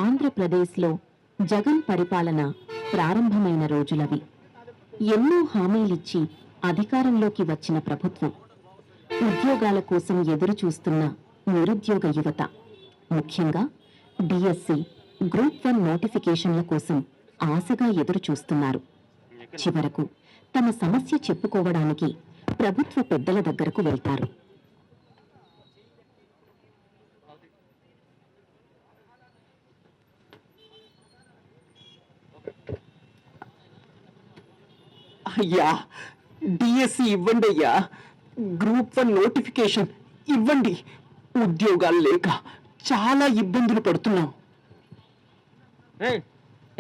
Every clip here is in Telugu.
ఆంధ్రప్రదేశ్లో జగన్ పరిపాలన ప్రారంభమైన రోజులవి. ఎన్నో హామీలిచ్చి అధికారంలోకి వచ్చిన ప్రభుత్వం. ఉద్యోగాల కోసం ఎదురుచూస్తున్న నిరుద్యోగ యువత, ముఖ్యంగా డిఎస్సి, గ్రూప్ 1 నోటిఫికేషన్ల కోసం ఆశగా ఎదురుచూస్తున్నారు. చివరకు తమ సమస్య చెప్పుకోవడానికి ప్రభుత్వ పెద్దల దగ్గరకు వెళ్తారు. అయ్యా, డిఎస్సి ఇవ్వండి అయ్యా, గ్రూప్ 1 నోటిఫికేషన్ ఇవ్వండి. ఉద్యోగాలు లేక చాలా ఇబ్బందులు పడుతున్నాం.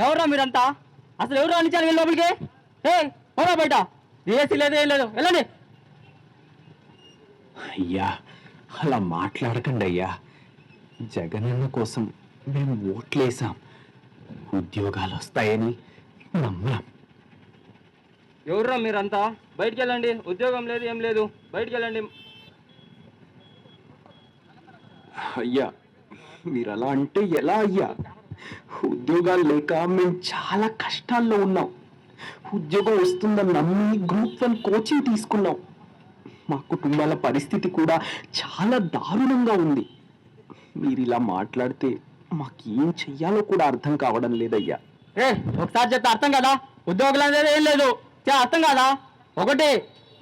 ఎవరా మీరంతా? అసలు ఎవరు అనిచారు వెళ్ళి లోపలికి? పోరా బయట. డిఎస్సి లేదు, ఏం లేదు, వెళ్ళండి. అయ్యా, అలా మాట్లాడకండి అయ్యా. జగనన్న కోసం మేము ఓట్లేసాం. ఉద్యోగాలు వస్తాయని నమ్మాం. ఎవర్రా మీరంతా? బయటికి వెళ్ళండి. ఉద్యోగం లేదు, ఏం లేదు, బయటికి వెళ్ళండి. అయ్యా, మీరు అలా అంటే ఎలా అయ్యా? ఉద్యోగాలు లేక మేము చాలా కష్టాల్లో ఉన్నాం. ఉద్యోగం వస్తుందని నమ్మి గ్రూప్ 1 కోచింగ్ తీసుకున్నాం. మా కుటుంబాల పరిస్థితి కూడా చాలా దారుణంగా ఉంది. మీరు ఇలా మాట్లాడితే మాకేం చెయ్యాలో కూడా అర్థం కావడం లేదయ్యా. ఒకసారి చెప్తే అర్థం కదా? ఉద్యోగాలు అనేది ఏం లేదు, అర్థం కాదా? ఒకటి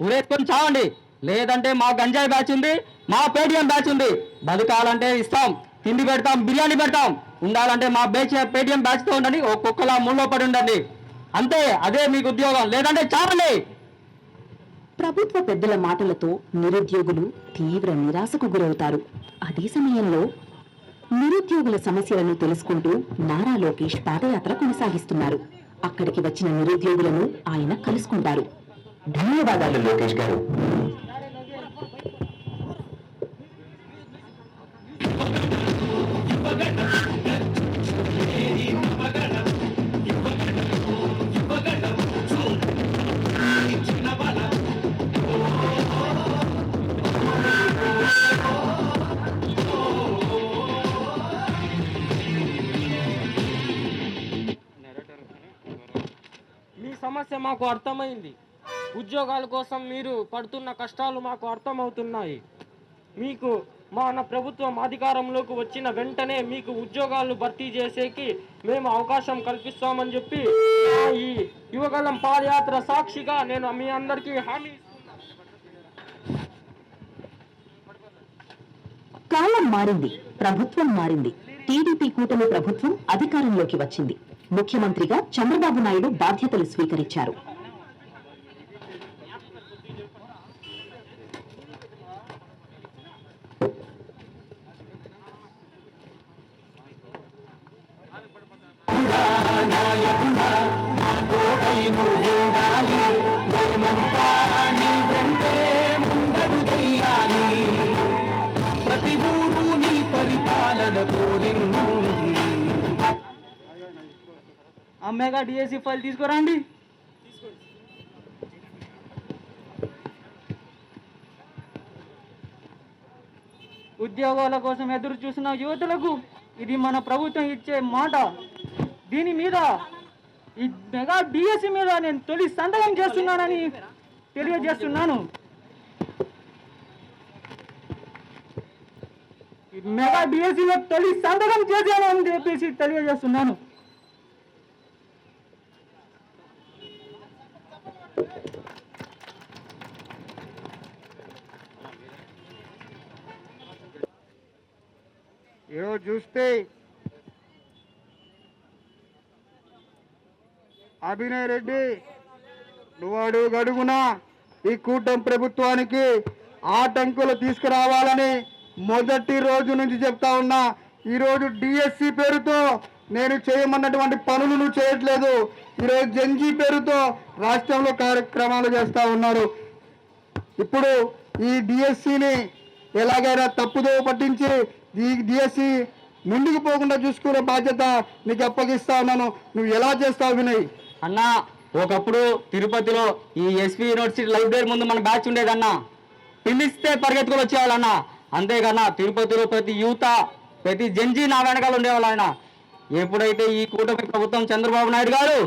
ఊరేసుకొని చావండి, లేదంటే మా గంజాయి బ్యాచ్ ఉంది, మా పేటిఎం బ్యాచ్ ఉంది. బతకాలంటే ఇస్తాం, తిండి పెడతాం, బిర్యానీ పెడతాం. ఉండాలంటే మా పేటిఎం బ్యాచ్ తో ఉండండి, ఒక్కొక్కలా ముళ్ళో పడి ఉండండి. అంతే, అదే మీకు ఉద్యోగం, లేదంటే చావండి. ప్రభుత్వ పెద్దల మాటలతో నిరుద్యోగులు తీవ్ర నిరాశకు గురవుతారు. అదే సమయంలో నిరుద్యోగుల సమస్యలను తెలుసుకుంటూ నారా లోకేష్ పాదయాత్ర కొనసాగిస్తున్నారు. అక్కడికి వచ్చిన నిరుద్యోగులను ఆయన కలుసుకుంటారు. ధన్యవాదాలు లోకేష్ గారు. మీ సమస్య మాకు అర్థమైంది. ఉద్యోగాల కోసం మీరు పడుతున్న కష్టాలు మాకు అర్థమవుతున్నాయి. మీకు మన ప్రభుత్వం అధికారంలోకి వచ్చిన వెంటనే మీకు ఉద్యోగాలు భర్తీ చేసేకి మేము అవకాశం కల్పిస్తామని చెప్పి ఈ యువగలం పాదయాత్ర సాక్షిగా నేను మీ అందరికీ హామీ ఇస్తున్నాను. కాలం మారింది, ప్రభుత్వం మారింది. టీడీపీ కూటమి ప్రభుత్వం అధికారంలోకి వచ్చింది. ముఖ్యమంత్రిగా చంద్రబాబు నాయుడు బాధ్యతలు స్వీకరించారు. అమ్మేగా డిఎస్సి ఫైల్ తీసుకురండి. ఉద్యోగాల కోసం ఎదురు చూసిన యువతులకు ఇది మన ప్రభుత్వం ఇచ్చే మాట. దీని మీద ఈ మెగా డిఎస్సి మీద నేను తొలి సంతకం చేస్తున్నానని తెలియజేస్తున్నాను. మెగా డిఎస్సిలో తొలి సంతకం చేశాను అని చెప్పేసి తెలియజేస్తున్నాను. ఈరోజు చూస్తే అభినయ్ రెడ్డి నువ్వు గడుగునా ఈ కూటమి ప్రభుత్వానికి ఆటంకులు తీసుకురావాలని మొదటి రోజు నుంచి చెప్తా ఉన్నా. ఈరోజు డిఎస్సి పేరుతో నేను చేయమన్నటువంటి పనులు నువ్వు చేయట్లేదు. ఈరోజు జంజీ పేరుతో రాష్ట్రంలో కార్యక్రమాలు చేస్తూ ఉన్నారు. ఇప్పుడు ఈ డిఎస్సిని ఎలాగైనా తప్పుదో పట్టించి ఈ డిఎస్సి ముందుకు పోకుండా చూసుకునే బాధ్యత నీకు అప్పగిస్తా ఉన్నాను. నువ్వు ఎలా చేస్తావు వినయ్? అన్నా, ఒకప్పుడు తిరుపతిలో ఈ ఎస్వి యూనివర్సిటీ లైబ్రరీ ముందు మన బ్యాచ్ ఉండేదన్నా. పిలిస్తే పరిగెత్తుకొని వచ్చేవాళ్ళన్నా. అంతేకన్నా తిరుపతిలో ప్రతి యువత, ప్రతి జంజీ నా వెనకాల ఉండేవాళ్ళు. ఆయన ఎప్పుడైతే ఈ కూటమి ప్రభుత్వం చంద్రబాబు నాయుడు గారు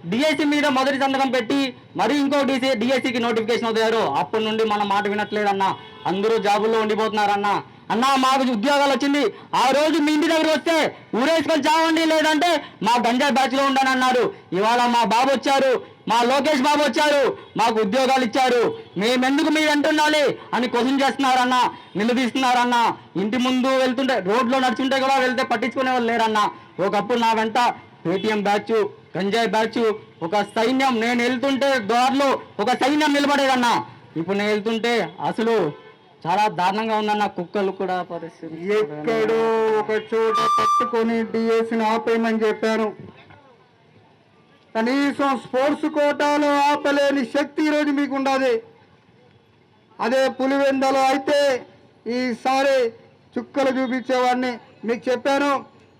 డిఎస్సి మీద మొదటి సంతకం పెట్టి మరి ఇంకో డిఎస్సికి నోటిఫికేషన్ వదిలారు, అప్పటి నుండి మన మాట వినట్లేదన్నా. అందరూ జాబుల్లో ఉండిపోతున్నారన్నా. అన్నా మాకు ఉద్యోగాలు వచ్చింది, ఆ రోజు మీ ఇంటి దగ్గర వస్తే ఊరేసుకొని చావండి, లేదంటే మా గంజాయి బ్యాచ్లో ఉండని అన్నారు. ఇవాళ మా బాబు వచ్చారు, మా లోకేష్ బాబు వచ్చారు, మాకు ఉద్యోగాలు ఇచ్చారు, మేమెందుకు మీరు అంటున్నాలి అని క్వశ్చన్ చేస్తున్నారన్నా, నిలదీస్తున్నారన్నా. ఇంటి ముందు వెళ్తుంటే రోడ్లో నడుచుంటే కూడా వెళ్తే పట్టించుకునే వాళ్ళు లేరన్నా. ఒకప్పుడు నా వెంట పేటిఎం బ్యాచ్, గంజాయి బ్యాచ్, ఒక సైన్యం, నేను వెళ్తుంటే దారిలో ఒక సైన్యం నిలబడేదన్నా. ఇప్పుడు నేను వెళ్తుంటే అసలు చాలా దారుణంగా ఉందన్న, కుక్కలు కూడా పరిస్థితి. ఎక్కడో ఒక చోట పట్టుకొని డిఎస్సిని ఆపేయమని చెప్పాను. కనీసం స్పోర్ట్స్ కోటాలో ఆపలేని శక్తి ఈరోజు మీకు ఉండదు. అదే పులివెందలో అయితే ఈసారి చుక్కలు చూపించేవాడిని. మీకు చెప్పాను,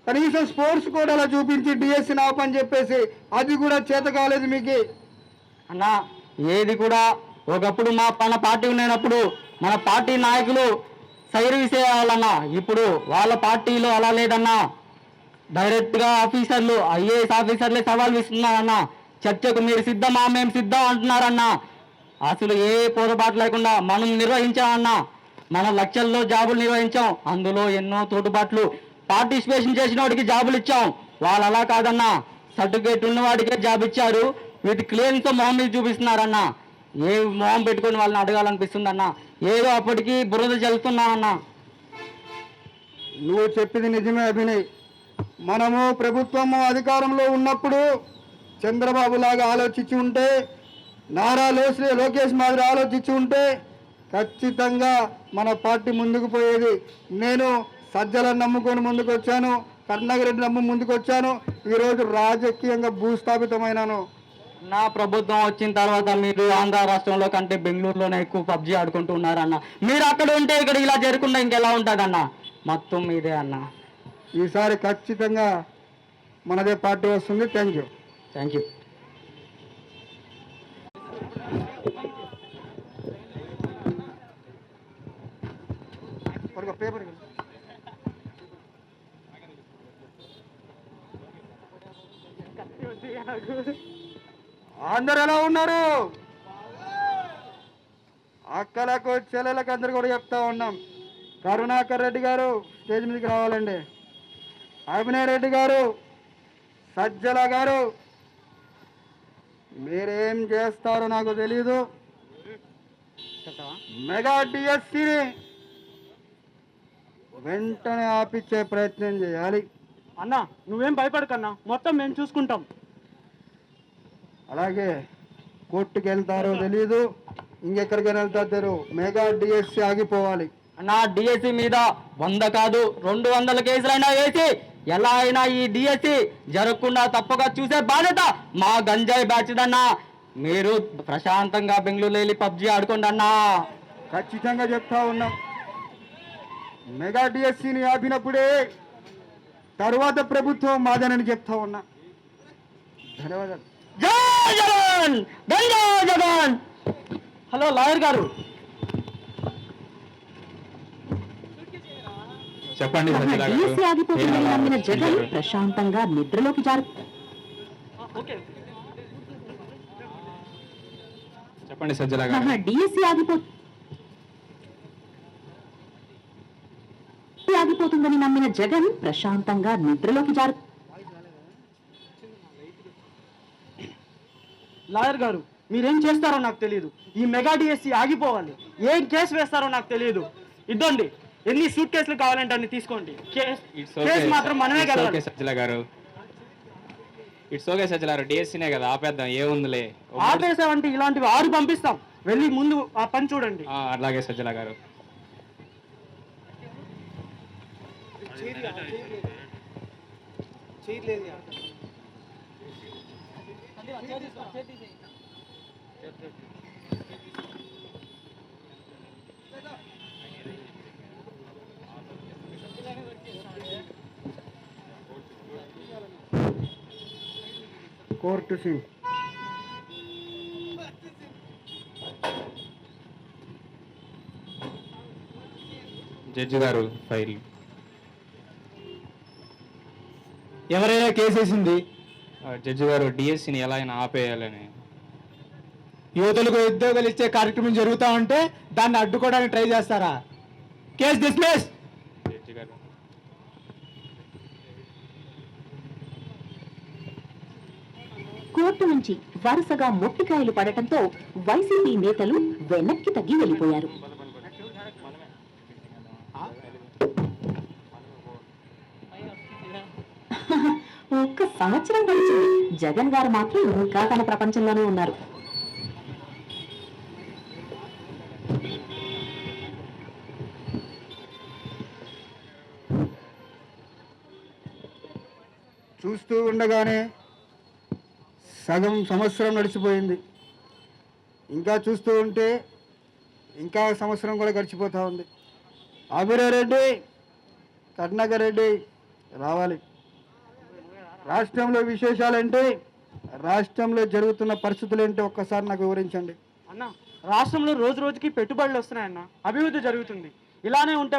కనీసం స్పోర్ట్స్ కోటాలో చూపించి డిఎస్సిని ఆపని చెప్పేసి, అది కూడా చేత కాలేదు మీకు. అన్నా ఏది కూడా ఒకప్పుడు మన పార్టీ ఉన్నప్పుడు మన పార్టీ నాయకులు సైరు విసేయాలన్నా, ఇప్పుడు వాళ్ళ పార్టీలో అలా లేదన్నా. డైరెక్ట్గా ఆఫీసర్లు, ఐఏఎస్ ఆఫీసర్లే సవాల్ విస్తున్నారన్నా. చర్చకు మీరు సిద్ధమా, మేము సిద్ధం అంటున్నారన్నా. అసలు ఏ పోరుబాటు లేకుండా మనం నిర్వహించామన్నా. మన లక్షల్లో జాబులు నిర్వహించాం, అందులో ఎన్నో తోటుబాట్లు. పార్టిసిపేషన్ చేసిన వాడికి జాబులు ఇచ్చాం, వాళ్ళు అలా కాదన్నా. సర్టిఫికేట్ ఉన్న వాడికే జాబ్ ఇచ్చారు, వీటి క్లియరెన్స్తో మొహం మీద చూపిస్తున్నారన్నా. ఏ మొహం పెట్టుకొని వాళ్ళని అడగాలనిపిస్తుందన్నా. ఏదో అప్పటికి బురద చల్లుతున్నామన్నా. నువ్వు చెప్పింది నిజమే అభినయ్. మనము ప్రభుత్వము అధికారంలో ఉన్నప్పుడు చంద్రబాబు లాగా ఆలోచించి ఉంటే, నారా లోకేష్ మాదిరి ఆలోచించి ఉంటే ఖచ్చితంగా మన పార్టీ ముందుకు పోయేది. నేను సజ్జలను నమ్ముకొని ముందుకు వచ్చాను, కరుణాకరెడ్డి నమ్ము ముందుకు వచ్చాను. ఈరోజు రాజకీయంగా భూస్థాపితమైనాను. నా ప్రభుత్వం వచ్చిన తర్వాత మీరు ఆంధ్ర రాష్ట్రంలో కంటే బెంగళూరులోనే ఎక్కువ పబ్జీ ఆడుకుంటూ ఉన్నారన్న. మీరు అక్కడ ఉంటే ఇక్కడ ఇలా జరగకుండా ఇంకెలా ఉంటుందన్న? మొత్తం మీదే అన్న. ఈసారి ఖచ్చితంగా మనదే పార్టీ వస్తుంది. Thank you. Thank you. Paper అందరు ఎలా ఉన్నారు? అక్కలకు చెల్లెలకు అందరు కూడా చెప్తా ఉన్నాం. కరుణాకర్ రెడ్డి గారు స్టేజ్ మీదకి రావాలండి. అభినయ్ రెడ్డి గారు, సజ్జల గారు, మీరేం చేస్తారో నాకు తెలీదు. మెగా డిఎస్సిని వెంటనే ఆపిచ్చే ప్రయత్నం చేయాలి. అన్నా నువ్వేం భయపడకన్నా, మొత్తం మేము చూసుకుంటాం. అలాగే కోర్టుకి వెళ్తారో తెలీదు, ఇంకెక్కడికైనా వెళ్తారు. మెగా డిఎస్సి ఆగిపోవాలి. నా డిఎస్సి మీద 100 కాదు 200 కేసులైనా వేసి ఎలా అయినా ఈ డిఎస్సి జరగకుండా తప్పగా చూసే బాధ్యత మా గంజాయి బ్యాచ్ అన్నా. మీరు ప్రశాంతంగా బెంగళూరులో వెళ్ళి పబ్జీ ఆడుకోండి అన్నా. ఖచ్చితంగా చెప్తా ఉన్నాం. మెగా డిఎస్సిని ఆపినప్పుడే తరువాత ప్రభుత్వం మాదనని చెప్తా ఉన్నా. ధన్యవాదాలు. జై జగన్, గంజా జగన్. హలో లాయర్ గారు, చెప్పండి సజ్జల గారు. డిఎస్సి ఆగిపోతుందని నమ్మిన జగన్ ప్రశాంతంగా నిద్రలోకి చెప్పండి సజ్జల గారు. డిఎస్సి ఆగిపోతుందని నమ్మిన జగన్ ప్రశాంతంగా నిద్రలోకి లాయర్ గారు మీరేం చేస్తారో నాకు తెలియదు. ఈ మెగా డిఎస్సి ఆగిపోవాలి. ఏం కేసు వేస్తారో నాకు తెలియదు. ఇద్దండి, ఎన్ని సూట్ కేసులు కావాలంటే అన్ని తీసుకోండి. కేసు మాత్రం మనమే గెలవాలి. సజ్జల గారు, ఇట్స్ ఓకే సజ్జల గారు, డిఎస్సీనే కదా ఆపేద్దాం, ఏముందిలే. ఆపేసామంటే ఇలాంటివి 6 పంపిస్తాం. వెళ్ళి ముందు ఆ పని చూడండి. అలాగే సజ్జల గారు. కోర్టు సి జడ్జి గారు ఫైల్. ఎవరైనా కేసేసింది? జడ్జి గారు డిఎస్సిని ఎలా అయినా ఆపేయాలని. యువతులకు ఉద్యోగాలు ఇచ్చే కార్యక్రమం జరుగుతూ ఉంటే దాన్ని అడ్డుకోవడానికి ట్రై చేస్తారా? Case dismiss. జడ్జి గారు కోర్టు నుంచి వరుసగా మొట్టికాయలు పడటంతో వైసీపీ నేతలు వెనక్కి తగ్గి వెళ్లిపోయారు. ఒక్క సంవత్సరం గడిచింది. జగన్ గారు మాత్రం ఇంకా తన ప్రపంచంలోనే ఉన్నారు. చూస్తూ ఉండగానే సగం సంవత్సరం నడిచిపోయింది. ఇంకా చూస్తూ ఉంటే ఇంకా సంవత్సరం కూడా గడిచిపోతూ ఉంది. అభిరారెడ్డి, కరుణాకర్ రెడ్డి రావాలి. రాష్ట్రంలో విశేషాలేంటి, రాష్ట్రంలో జరుగుతున్న పరిస్థితులు ఏంటి ఒక్కసారి నాకు వివరించండి. అన్న, రాష్ట్రంలో రోజు రోజుకి పెట్టుబడులు వస్తున్నాయన్న, అభివృద్ధి జరుగుతుంది. ఇలానే ఉంటే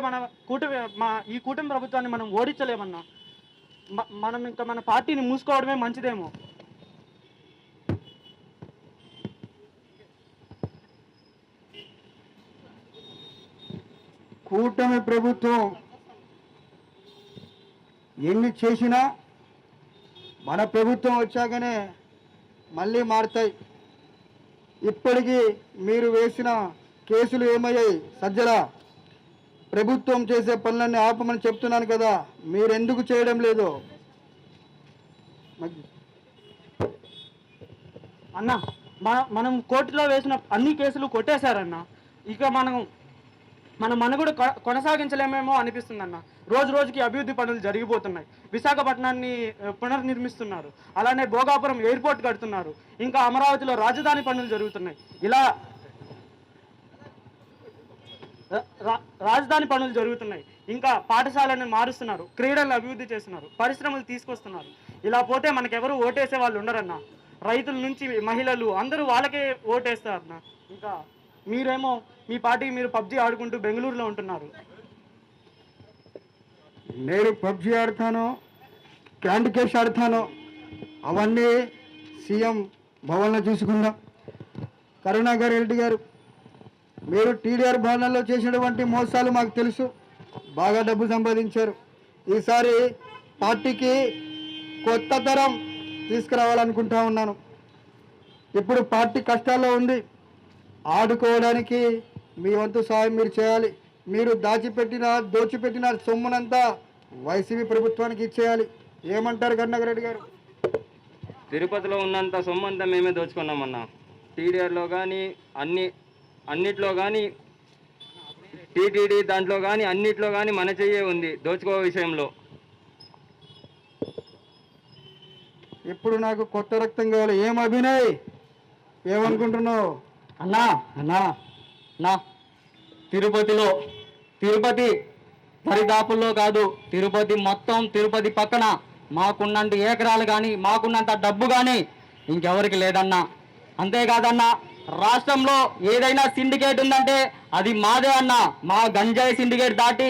ఈ కూటమి ప్రభుత్వాన్ని మనం ఓడించలేమన్నా. మనం ఇంకా మన పార్టీని మూసుకోవడమే మంచిదేమో. కూటమి ప్రభుత్వం ఎన్ని చేసినా మన ప్రభుత్వం వచ్చాకనే మళ్ళీ మారుతాయి. ఇప్పటికీ మీరు వేసిన కేసులు ఏమయ్యాయి? సజ్జల, ప్రభుత్వం చేసే పనులన్నీ ఆపమని చెప్తున్నాను కదా, మీరెందుకు చేయడం లేదు? అన్న, మనం కోర్టులో వేసిన అన్ని కేసులు కొట్టేశారన్న. ఇక మన మనుగడ కొనసాగించలేమేమో అనిపిస్తుంది అన్న. రోజు రోజుకి అభివృద్ధి పనులు జరిగిపోతున్నాయి. విశాఖపట్నాన్ని పునర్నిర్మిస్తున్నారు, అలానే భోగాపురం ఎయిర్పోర్ట్ కడుతున్నారు, ఇంకా అమరావతిలో రాజధాని పనులు జరుగుతున్నాయి. ఇలా రాజధాని పనులు జరుగుతున్నాయి. ఇంకా పాఠశాలను మారుస్తున్నారు, క్రీడలను అభివృద్ధి చేస్తున్నారు, పరిశ్రమలు తీసుకొస్తున్నారు. ఇలా పోతే మనకెవరు ఓటేసే వాళ్ళు ఉండరన్న. రైతుల నుంచి మహిళలు అందరూ వాళ్ళకే ఓటేస్తారన్న. ఇంకా మీరేమో మీ పార్టీకి మీరు పబ్జీ ఆడుకుంటూ బెంగళూరులో ఉంటున్నారు. నేను పబ్జీ ఆడతాను, క్యాండీ క్రష్ ఆడతాను, అవన్నీ సీఎం భవన్లో చూసుకుందాం. కరుణాకర్ రెడ్డి గారు, మీరు టీడీఆర్ భవనంలో చేసినటువంటి మోసాలు మాకు తెలుసు. బాగా డబ్బు సంపాదించారు. ఈసారి పార్టీకి కొత్త తరం తీసుకురావాలనుకుంటా ఉన్నాను. ఇప్పుడు పార్టీ కష్టాల్లో ఉంది. ఆడుకోవడానికి మీ వంతు సాయం మీరు చేయాలి. మీరు దోచిపెట్టిన సొమ్మునంతా వైసీపీ ప్రభుత్వానికి ఇచ్చేయాలి. ఏమంటారు కరుణాకర్ రెడ్డి గారు? తిరుపతిలో ఉన్నంత సొమ్ము అంతా మేమే దోచుకున్నామన్నా. టీడీఆర్లో కానీ అన్నిట్లో కానీ, టీటీడీ దాంట్లో కానీ అన్నిట్లో కానీ మన చెయ్యే ఉంది దోచుకో విషయంలో. ఇప్పుడు నాకు కొత్త రక్తం కావాలి. ఏం అభినయ్, ఏమనుకుంటున్నావు? అన్నా తిరుపతి దరిదాపుల్లో కాదు, తిరుపతి మొత్తం, తిరుపతి పక్కన మాకున్నంత ఏకరాలు కానీ, మాకున్నంత డబ్బు కానీ ఇంకెవరికి లేదన్నా. అంతేకాదన్నా, రాష్ట్రంలో ఏదైనా సిండికేట్ ఉందంటే అది మాదే అన్నా. మా గంజాయి సిండికేట్ దాటి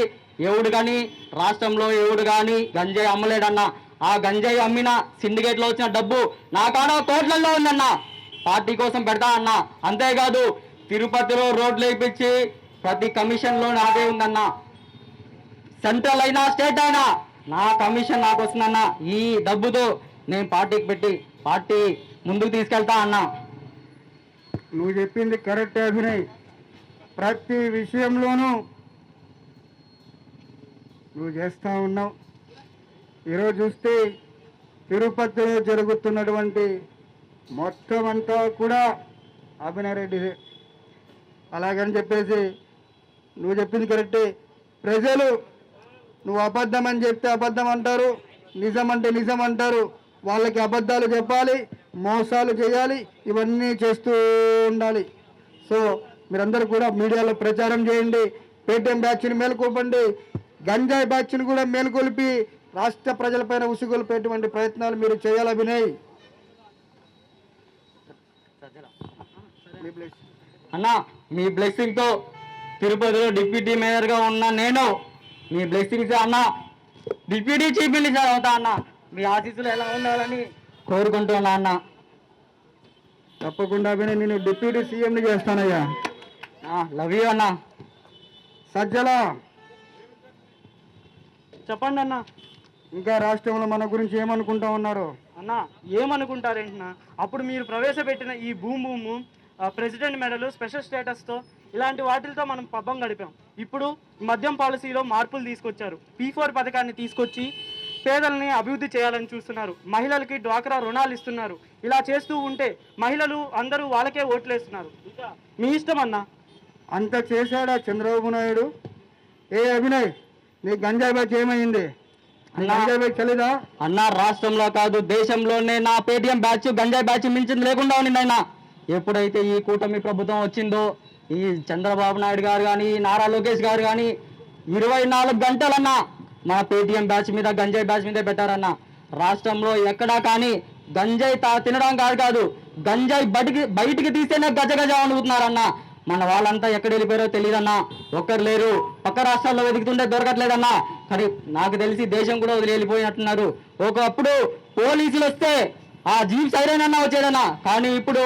రాష్ట్రంలో ఎవడు కానీ గంజాయి అమ్మలేడన్నా. ఆ గంజాయి అమ్మిన సిండికేట్లో వచ్చిన డబ్బు నా కాడ కోట్లల్లో ఉందన్నా. పార్టీ కోసం పెడతా అన్నా. అంతేకాదు, తిరుపతిలో రోడ్లు వేయించి ప్రతి కమిషన్లో నాదే ఉందన్నా. సెంట్రల్ అయినా స్టేట్ అయినా నా కమిషన్ నాకు వస్తుందన్నా. ఈ డబ్బుతో నేను పార్టీకి పెట్టి పార్టీ ముందుకు తీసుకెళ్తా అన్నా. నువ్వు చెప్పింది కరెక్టే అభినయ్. ప్రతి విషయంలోనూ నువ్వు చేస్తూ ఉన్నావు. ఈరోజు చూస్తే తిరుపతిలో జరుగుతున్నటువంటి మొత్తం అంతా కూడా అభినయ్ రెడ్డిదే. అలాగని చెప్పేసి నువ్వు చెప్పింది కరెక్టే. ప్రజలు నువ్వు అబద్ధం అని చెప్తే అబద్ధం అంటారు, నిజం అంటే నిజం అంటారు. వాళ్ళకి అబద్ధాలు చెప్పాలి, మోసాలు చేయాలి, ఇవన్నీ చేస్తూ ఉండాలి. సో మీరందరూ కూడా మీడియాలో ప్రచారం చేయండి. పేటీఎం బ్యాచ్ని మేలుకొల్పండి, గంజాయి బ్యాచ్ని కూడా మేలుకొల్పి రాష్ట్ర ప్రజలపైన ఉసుగొల్పేటువంటి ప్రయత్నాలు మీరు చేయాలి అభినయ్. అన్నా, మీ బ్లెస్సింగ్తో తిరుపతిలో డిప్యూటీ మేయర్గా ఉన్న నేను, మీ బ్లెస్సింగ్స్ అన్నా డిప్యూటీ చీఫ్ మినిస్టర్ అవుతా అన్నా. మీ ఆశీస్సులు ఎలా ఉండాలని కోరుకుంటున్నా అన్న. తప్పకుండా విని నేను డిప్యూటీ సీఎంని చేస్తానయ్యా. లవ్ యూ అన్న. సజ్జల, చెప్పండి అన్న. ఇంకా రాష్ట్రంలో మన గురించి ఏమనుకుంటా ఉన్నారు? అన్న ఏమనుకుంటారేంటన్నా, అప్పుడు మీరు ప్రవేశపెట్టిన ఈ భూము ప్రెసిడెంట్ మెడలు స్పెషల్ స్టేటస్తో ఇలాంటి వాటిలతో మనం పబ్బం గడిపాం. ఇప్పుడు మద్యం పాలసీలో మార్పులు తీసుకొచ్చారు. P4 పథకాన్ని తీసుకొచ్చి పేదల్ని అభివృద్ధి చేయాలని చూస్తున్నారు. మహిళలకి డ్వాక్రా రుణాలు ఇస్తున్నారు. ఇలా చేస్తూ ఉంటే మహిళలు అందరూ వాళ్ళకే ఓట్లేస్తున్నారు. ఇంకా మీ ఇష్టం అన్న. అంత చేశాడా చంద్రబాబు నాయుడు? ఏ అభినయ్, నీ గంజాయి బ్యాచ్ ఏమైంది? గంజాయి బ్యాచ్ తెలీదా? అన్న రాష్ట్రంలో కాదు దేశంలోనే నా పేటిఎం బ్యాచ్ గంజాయి బ్యాచ్ మించింది లేకుండా ఉండింది అన్న. ఎప్పుడైతే ఈ కూటమి ప్రభుత్వం వచ్చిందో ఈ చంద్రబాబు నాయుడు గారు కానీ నారా లోకేష్ గారు కానీ 24 గంటలన్నా మన పేటిఎం బ్యాచ్ మీద గంజాయి బ్యాచ్ మీదే పెట్టారన్న. రాష్ట్రంలో ఎక్కడా కానీ గంజాయి తినడం కాదు గంజాయి బయటికి తీస్తేనే గజ గజ అనుకుంటున్నారన్న. మన వాళ్ళంతా ఎక్కడ వెళ్ళిపోయారో తెలియదన్నా. ఒక్కరు లేరు. పక్క రాష్ట్రాల్లో వెతుకుతుంటే దొరకట్లేదన్నా. కానీ నాకు తెలిసి దేశం కూడా వదిలి వెళ్ళిపోయినట్టున్నారు. ఒకప్పుడు పోలీసులు వస్తే ఆ జీప్ సైరన్ అన్నా వచ్చేదన్నా. కానీ ఇప్పుడు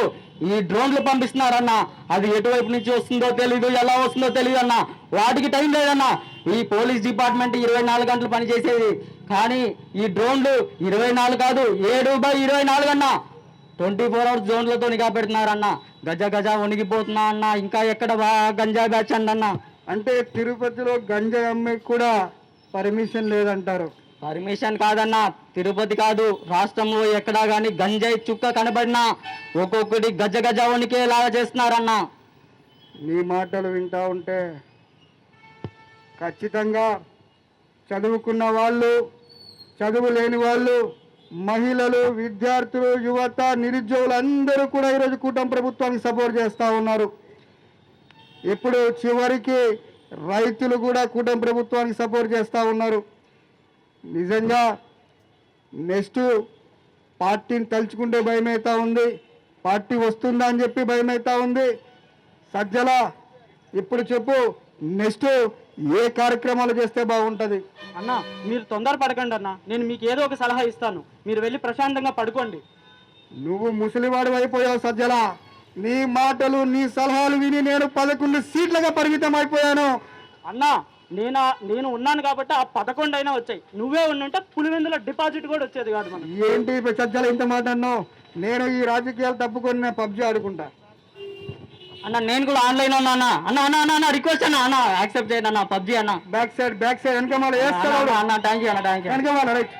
ఈ డ్రోన్లు పంపిస్తున్నారన్నా. అది ఎటువైపు నుంచి వస్తుందో తెలీదు, ఎలా వస్తుందో తెలియదు అన్న. వాటికి టైం లేదన్నా. ఈ పోలీస్ డిపార్ట్మెంట్ 24 గంటలు పనిచేసేది. కానీ ఈ డ్రోన్లు 24 కాదు 7/24 అన్నా 24 అవర్స్ జోన్లతో నిఘా పెడుతున్నారన్న. గజ గజ వణిగిపోతున్నా అన్న. ఇంకా ఎక్కడ గంజా బ్యాచ్ అన్న. అంటే తిరుపతిలో గంజాయి అమ్మే కూడా పర్మిషన్ లేదంటారు? పర్మిషన్ కాదన్నా, తిరుపతి కాదు రాష్ట్రంలో ఎక్కడా కానీ గంజాయి చుక్క కనబడినా ఒక్కొక్కటి గజ గజ వణికేలాగా చేస్తున్నారన్నా. నీ మాటలు వింటా ఉంటే ఖచ్చితంగా చదువుకున్న వాళ్ళు, చదువు లేని వాళ్ళు, మహిళలు, విద్యార్థులు, యువత, నిరుద్యోగులు అందరూ కూడా ఈరోజు కూటమి ప్రభుత్వానికి సపోర్ట్ చేస్తూ ఉన్నారు. ఇప్పుడు చివరికి రైతులు కూడా కూటమి ప్రభుత్వానికి సపోర్ట్ చేస్తూ ఉన్నారు. నిజంగా నెక్స్ట్ పార్టీని తలుచుకుంటే భయమవుతా ఉంది. పార్టీ వస్తుందా అని చెప్పి భయమవుతా ఉంది. సజ్జల, ఇప్పుడు చెప్పు, నెక్స్ట్ ఏ కార్యక్రమాలు చేస్తే బాగుంటుంది? అన్న మీరు తొందరపడకండి అన్న. నేను మీకు ఏదో ఒక సలహా ఇస్తాను. మీరు వెళ్ళి ప్రశాంతంగా పడుకోండి. నువ్వు ముసలివాడు అయిపోయావు సజ్జల. నీ మాటలు, నీ సలహాలు విని నేను 11 సీట్లుగా పరిమితం అయిపోయాను. అన్న నేను ఉన్నాను కాబట్టి ఆ 11 అయినా వచ్చాయి. నువ్వే ఉండుంటే పులివెందుల డిపాజిట్ కూడా వచ్చేది కాదు. మనం ఏంటి సజ్జల ఇంత మాట అన్నావు? నేను ఈ రాజకీయాలు తప్పుకొని నేను పబ్జీ ఆడుకుంటా. అన్న నేను కూడా ఆన్లైన్ ఉన్నా అన్న. అన్న అన్న అన్న అన్న రిక్వెస్ట్ అన్న. అన్న యాక్సెప్ట్ చేయండి అన్న. పబ్జీ అన్న. బ్యాక్ సైడ్ వెనకమాల వేస్తాడు అన్న. థ్యాంక్ యూ అన్న. Thank you. వెనకమాల రైట్.